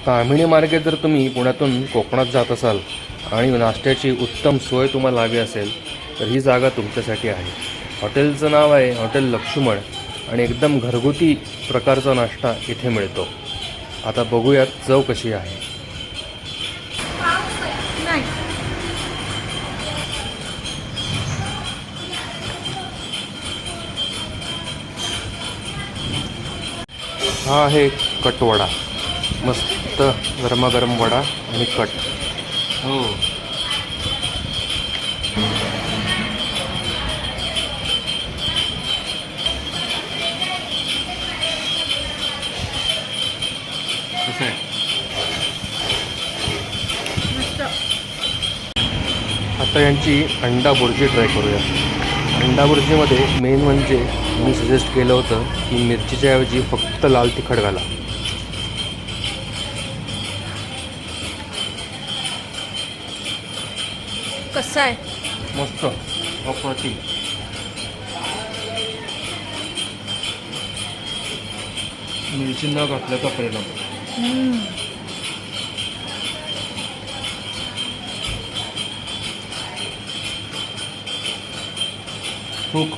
ताम्हिणी मार्गे जर तुम्ही पुण्यातून कोकणात जात असाल आणि नाश्त्याची उत्तम सोय तुम्हाला हवी असेल तर ही जागा तुमच्यासाठी आहे. हॉटेलचं नाव आहे हॉटेल लक्ष्मण आणि एकदम घरगुती प्रकारचा नाश्ता इथे मिळतो. आता बघूयात चव कशी आहे. हा आहे कटवडा. मस्त गरमागरम वडा आणि कट. हो, कसं आहे? आता यांची अंडा बुर्जी ट्राय करूया. अंडा बुर्जीमध्ये मेन म्हणजे मी सजेस्ट केलं होतं की मिरचीच्या ऐवजी फक्त लाल तिखट घाला. कसं आहे? मस्त, अप्रतिम. मिरची न घातल्याचा परिणाम. खूप